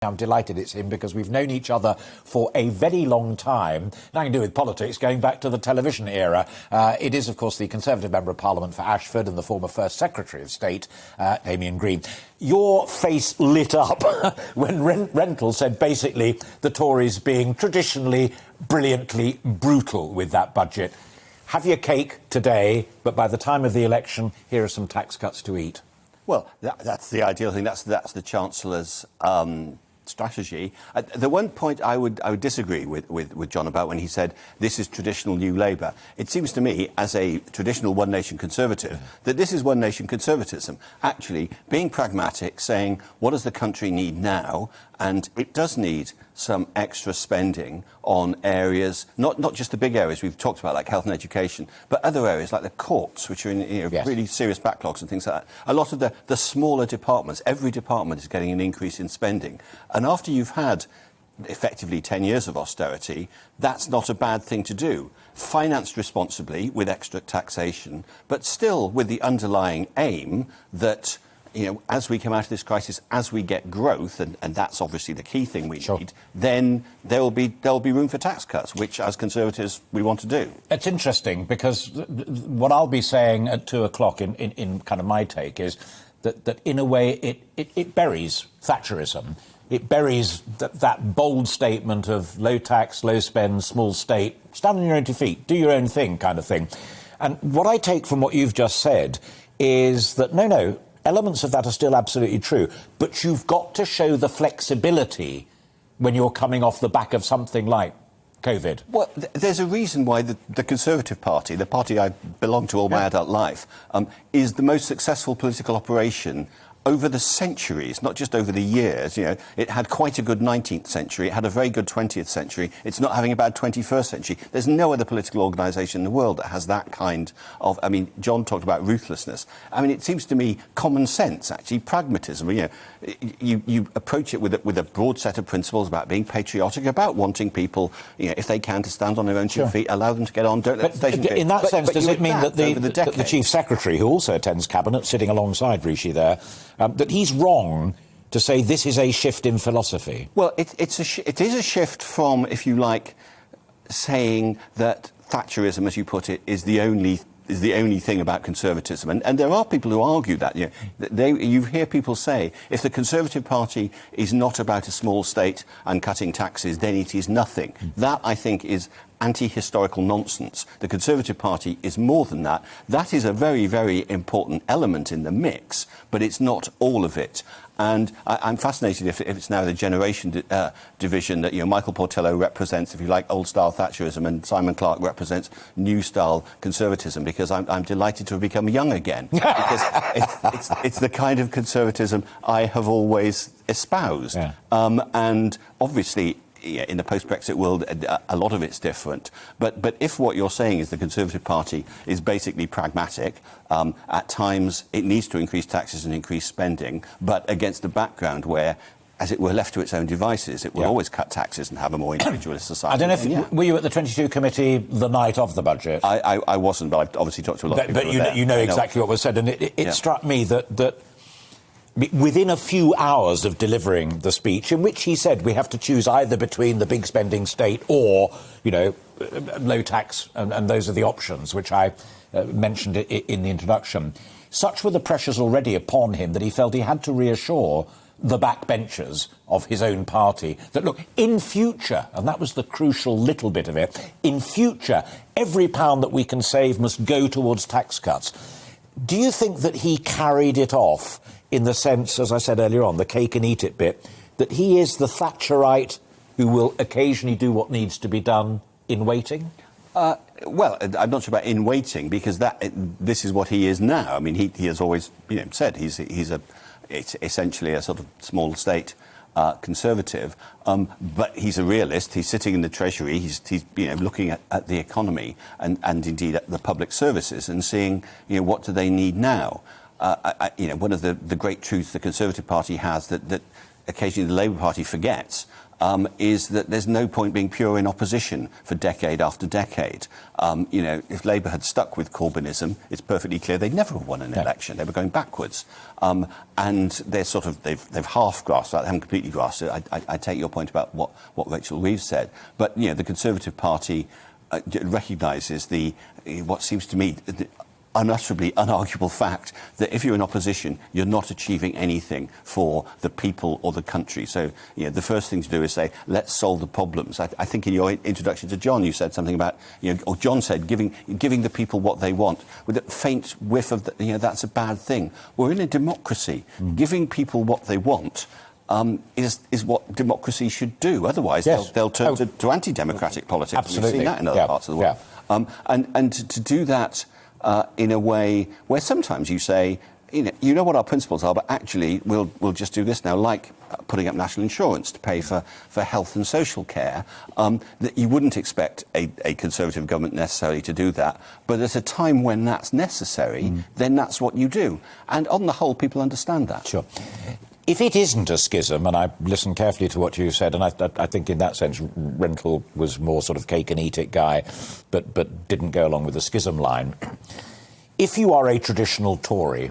I'm delighted it's him because we've known each other for a very long time. Nothing to do with politics, going back to the television era. It is, of course, the Conservative Member of Parliament for Ashford and the former First Secretary of State, Damian Green. Your face lit up when Rental said basically the Tories being traditionally brilliantly brutal with that budget. Have your cake today, but by the time of the election, here are some tax cuts to eat. Well, that's the ideal thing. That's the Chancellor's strategy. The one point I would disagree with John about when he said this is traditional New Labour. It seems to me, as a traditional One Nation Conservative, that this is One Nation Conservatism. Actually, being pragmatic, saying what does the country need now, and it does need some extra spending on areas, not just the big areas we've talked about, like health and education, but other areas like the courts, which are in yes. really serious backlogs and things like that. A lot of the smaller departments, every department is getting an increase in spending. And after you've had effectively 10 years of austerity, that's not a bad thing to do. Financed responsibly with extra taxation, but still with the underlying aim that, you know, as we come out of this crisis, as we get growth, and that's obviously the key thing we need, then there'll be room for tax cuts, which as Conservatives we want to do. It's interesting because what I'll be saying at 2 o'clock in kind of my take is that in a way it buries Thatcherism. It buries that bold statement of low tax, low spend, small state, stand on your own 2 feet, do your own thing kind of thing. And what I take from what you've just said is that no, elements of that are still absolutely true, but you've got to show the flexibility when you're coming off the back of something like COVID. Well, there's a reason why the Conservative Party, the party I belonged to all my adult life, is the most successful political operation over the centuries, not just over the years. You know, it had quite a good 19th century, it had a very good 20th century, it's not having a bad 21st century. There's no other political organisation in the world that has that kind of, I mean, John talked about ruthlessness. I mean, it seems to me common sense, actually, pragmatism. You know, you approach it with a broad set of principles about being patriotic, about wanting people, you know, if they can, to stand on their own 2 feet, allow them to get on, don't let the station in that sense, does it mean that the Chief Secretary, who also attends Cabinet, sitting alongside Rishi there, that he's wrong to say this is a shift in philosophy? Well, it is a shift from, if you like, saying that Thatcherism, as you put it, is the only thing about conservatism. And there are people who argue that. You know, you hear people say, if the Conservative Party is not about a small state and cutting taxes, then it is nothing. That, I think, is anti-historical nonsense. The Conservative Party is more than that. That is a very, very important element in the mix, but it's not all of it. And I'm fascinated if it's now the generation division that, you know, Michael Portillo represents, if you like, old-style Thatcherism, and Simon Clarke represents new-style conservatism, because I'm delighted to have become young again. Because it's the kind of conservatism I have always espoused. Yeah. And obviously, in the post-Brexit world, a lot of it's different. But if what you're saying is the Conservative Party is basically pragmatic, at times it needs to increase taxes and increase spending, but against a background where, as it were, left to its own devices, it will always cut taxes and have a more individualist society. I don't know if... Were you at the 22 committee the night of the budget? I wasn't, but I've obviously talked to a lot of people. But you know exactly what was said, and it struck me that within a few hours of delivering the speech, in which he said we have to choose either between the big spending state or, you know, low tax, and those are the options, which I mentioned in the introduction. Such were the pressures already upon him that he felt he had to reassure the backbenchers of his own party that, look, in future, and that was the crucial little bit of it, in future, every pound that we can save must go towards tax cuts. Do you think that he carried it off in the sense, as I said earlier on, the cake and eat it bit, that he is the Thatcherite who will occasionally do what needs to be done in waiting? Well, I'm not sure about in waiting, because this is what he is now. I mean, he has always, you know, said it's essentially a sort of small state Conservative, but he's a realist. He's sitting in the Treasury. He's you know, looking at the economy and indeed at the public services and seeing, you know, what do they need now. You know, one of the great truths the Conservative Party has that occasionally the Labour Party forgets is that there's no point being pure in opposition for decade after decade. If Labour had stuck with Corbynism, it's perfectly clear they'd never have won an election. They were going backwards. And they've half grasped that, they haven't completely grasped it. I take your point about what Rachel Reeves said. But, the Conservative Party recognises what seems to me unutterably unarguable fact that if you're in opposition, you're not achieving anything for the people or the country. So, the first thing to do is say, let's solve the problems. I think in your introduction to John, you said something about, or John said, giving the people what they want. With a faint whiff of, that's a bad thing. We're in a democracy. Giving people what they want is what democracy should do. Otherwise, they'll turn to anti-democratic politics. Absolutely. We've seen that in other parts of the world. And to do that in a way where sometimes you say, you know what our principles are, but actually we'll just do this now, like putting up national insurance to pay for health and social care, that you wouldn't expect a Conservative government necessarily to do that. But at a time when that's necessary, then that's what you do. And on the whole, people understand that. Sure. If it isn't a schism, and I listened carefully to what you said, and I think in that sense Rentoul was more sort of cake-and-eat-it guy, but didn't go along with the schism line. If you are a traditional Tory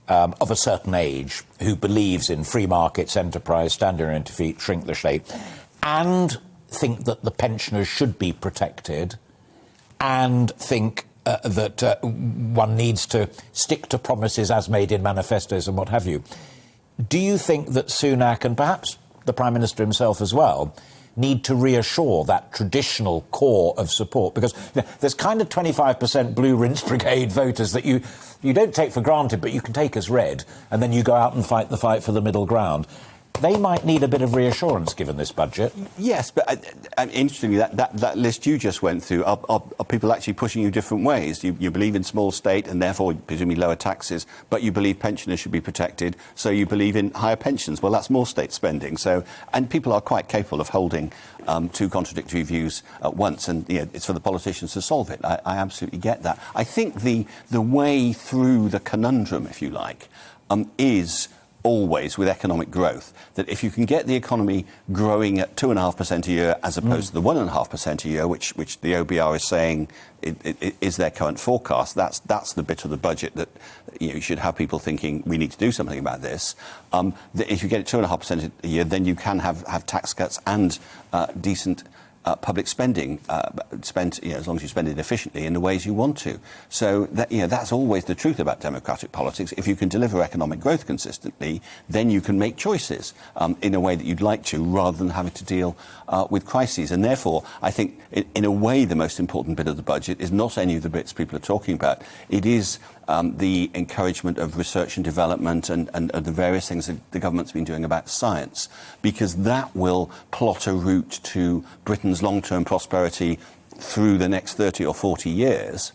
of a certain age who believes in free markets, enterprise, stand your own feet, shrink the shape, and think that the pensioners should be protected, and think that one needs to stick to promises as made in manifestos and what have you, do you think that Sunak, and perhaps the Prime Minister himself as well, need to reassure that traditional core of support? Because there's kind of 25% Blue Rinse Brigade voters that you don't take for granted, but you can take as read, and then you go out and fight the fight for the middle ground. They might need a bit of reassurance given this budget. Yes, but interestingly, that list you just went through, are people actually pushing you different ways? You believe in small state and therefore presumably lower taxes, but you believe pensioners should be protected, so you believe in higher pensions. Well, that's more state spending. And people are quite capable of holding two contradictory views at once, and it's for the politicians to solve it. I absolutely get that. I think the way through the conundrum, if you like, is always with economic growth, that if you can get the economy growing at 2.5% a year as opposed to the 1.5% a year, which the OBR is saying is their current forecast, that's the bit of the budget that you should have people thinking we need to do something about this. That if you get it 2.5% a year, then you can have tax cuts and decent public spending spent, as long as you spend it efficiently in the ways you want to. So that's always the truth about democratic politics. If you can deliver economic growth consistently, then you can make choices in a way that you'd like to, rather than having to deal with crises. And therefore, I think, in a way, the most important bit of the budget is not any of the bits people are talking about. It is the encouragement of research and development and the various things that the government's been doing about science, because that will plot a route to Britain's long-term prosperity through the next 30 or 40 years.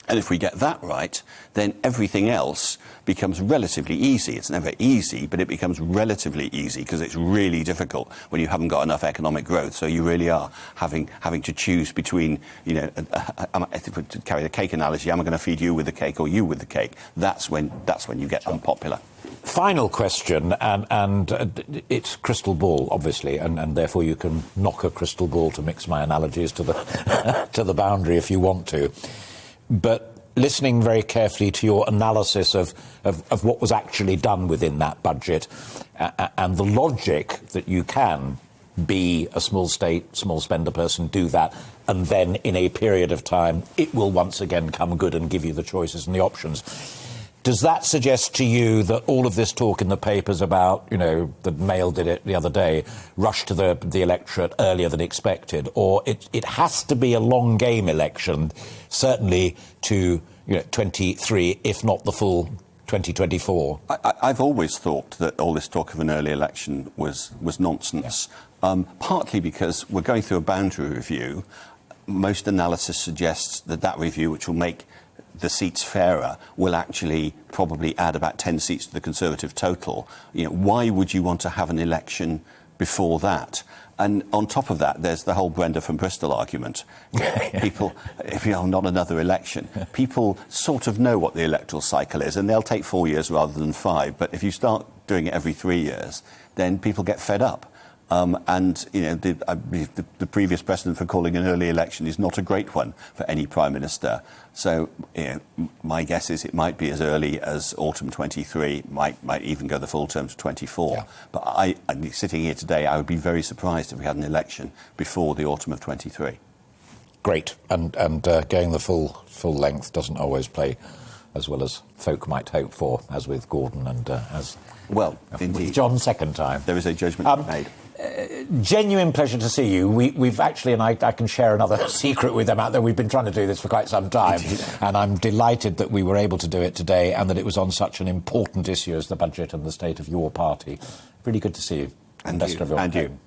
And if we get that right, then everything else becomes relatively easy. It's never easy, but it becomes relatively easy, because it's really difficult when you haven't got enough economic growth. So you really are having to choose between, to carry the cake analogy, am I going to feed you with the cake or you with the cake? That's when you get unpopular. Final question, and it's crystal ball, obviously, and therefore you can knock a crystal ball, to mix my analogies, to the to the boundary if you want to. But listening very carefully to your analysis of what was actually done within that budget, and the logic that you can be a small state, small spender person, do that, and then in a period of time it will once again come good and give you the choices and the options. Does that suggest to you that all of this talk in the papers about, the Mail did it the other day, rushed to the electorate earlier than expected, or it has to be a long game election, certainly to 23, if not the full 2024? I've always thought that all this talk of an early election was nonsense, partly because we're going through a boundary review. Most analysis suggests that review, which will make the seats fairer, will actually probably add about 10 seats to the Conservative total. Why would you want to have an election before that? And on top of that, there's the whole Brenda from Bristol argument. People, not another election. People sort of know what the electoral cycle is, and they'll take 4 years rather than 5. But if you start doing it every 3 years, then people get fed up. And I believe the previous precedent for calling an early election is not a great one for any Prime Minister. So my guess is it might be as early as autumn 23, might even go the full term to 24. Yeah. But sitting here today, I would be very surprised if we had an election before the autumn of 23. Great. And going the full length doesn't always play as well as folk might hope for, as with Gordon and indeed. With John's second time. There is a judgment made. Genuine pleasure to see you. We've actually, and I can share another secret with them out there, we've been trying to do this for quite some time, and I'm delighted that we were able to do it today and that it was on such an important issue as the budget and the state of your party. Really good to see you. And best you. of your And home. you.